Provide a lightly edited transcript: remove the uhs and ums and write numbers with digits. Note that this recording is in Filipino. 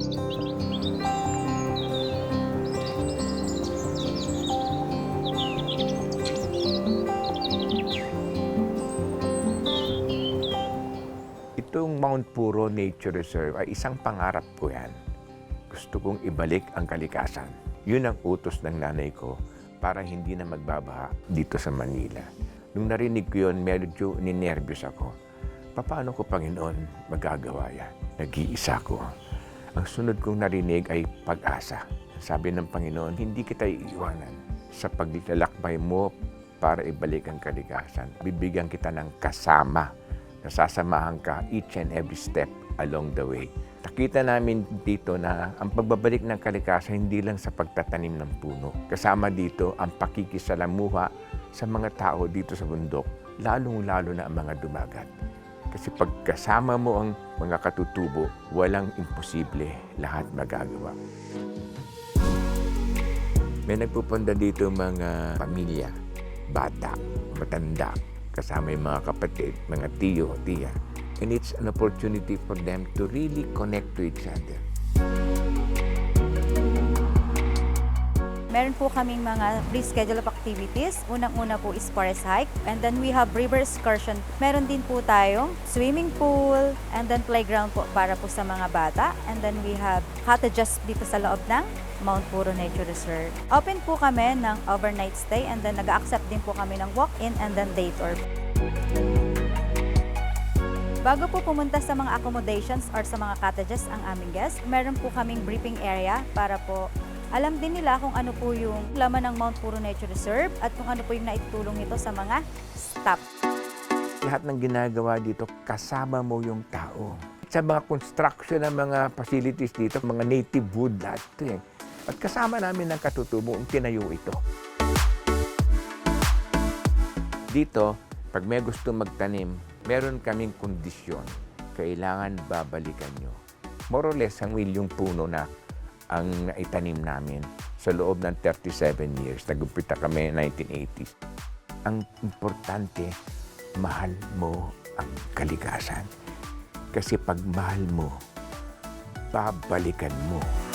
Itong Mount Puro Nature Reserve ay isang pangarap ko yan. Gusto kong ibalik ang kalikasan. Yun ang utos ng nanay ko para hindi na magbabaha dito sa Manila. Nung narinig ko yun, medyo ninervyos ako. Paano ko, Panginoon, magagawa yan? Nag-iisa ko. Ang sunod kong narinig ay pag-asa. Sabi ng Panginoon, hindi kita iiwanan. Sa paglalakbay mo para ibalik ang kalikasan, bibigyan kita ng kasama. Nasasamahan ka each and every step along the way. Nakita namin dito na ang pagbabalik ng kalikasan hindi lang sa pagtatanim ng puno. Kasama dito ang pakikisalamuha sa mga tao dito sa bundok, lalong-lalo na ang mga dumagat. Kasi pagkasama mo ang mga katutubo, walang imposible, lahat magagawa. May nagpupunta dito mga pamilya, bata, matanda, kasama yung mga kapatid, mga tiyo, tiya. And it's an opportunity for them to really connect to each other. Meron po kaming mga pre-schedule of activities. Unang-una po is forest hike. And then we have river excursion. Meron din po tayong swimming pool. And then playground po para po sa mga bata. And then we have cottages dito sa loob ng Mount Puro Nature Reserve. Open po kami ng overnight stay. And then nag-accept din po kami ng walk-in and then day tour. Bago po pumunta sa mga accommodations or sa mga cottages ang aming guests, meron po kaming briefing area para po alam din nila kung ano po yung laman ng Mount Puro Nature Reserve at kung ano po yung naitulong nito sa mga staff. Lahat ng ginagawa dito, kasama mo yung tao. Sa mga construction ng mga facilities dito, mga native wood lahat ito eh. At kasama namin ng katutubo ang tinayo ito. Dito, pag may gusto magtanim, meron kaming kondisyon. Kailangan babalikan nyo. More or less, ang milyong puno na ang naitanim namin sa loob ng 37 years. Nag-umpita kami 1980s. Ang importante, mahal mo ang kalikasan. Kasi pag mahal mo, babalikan mo.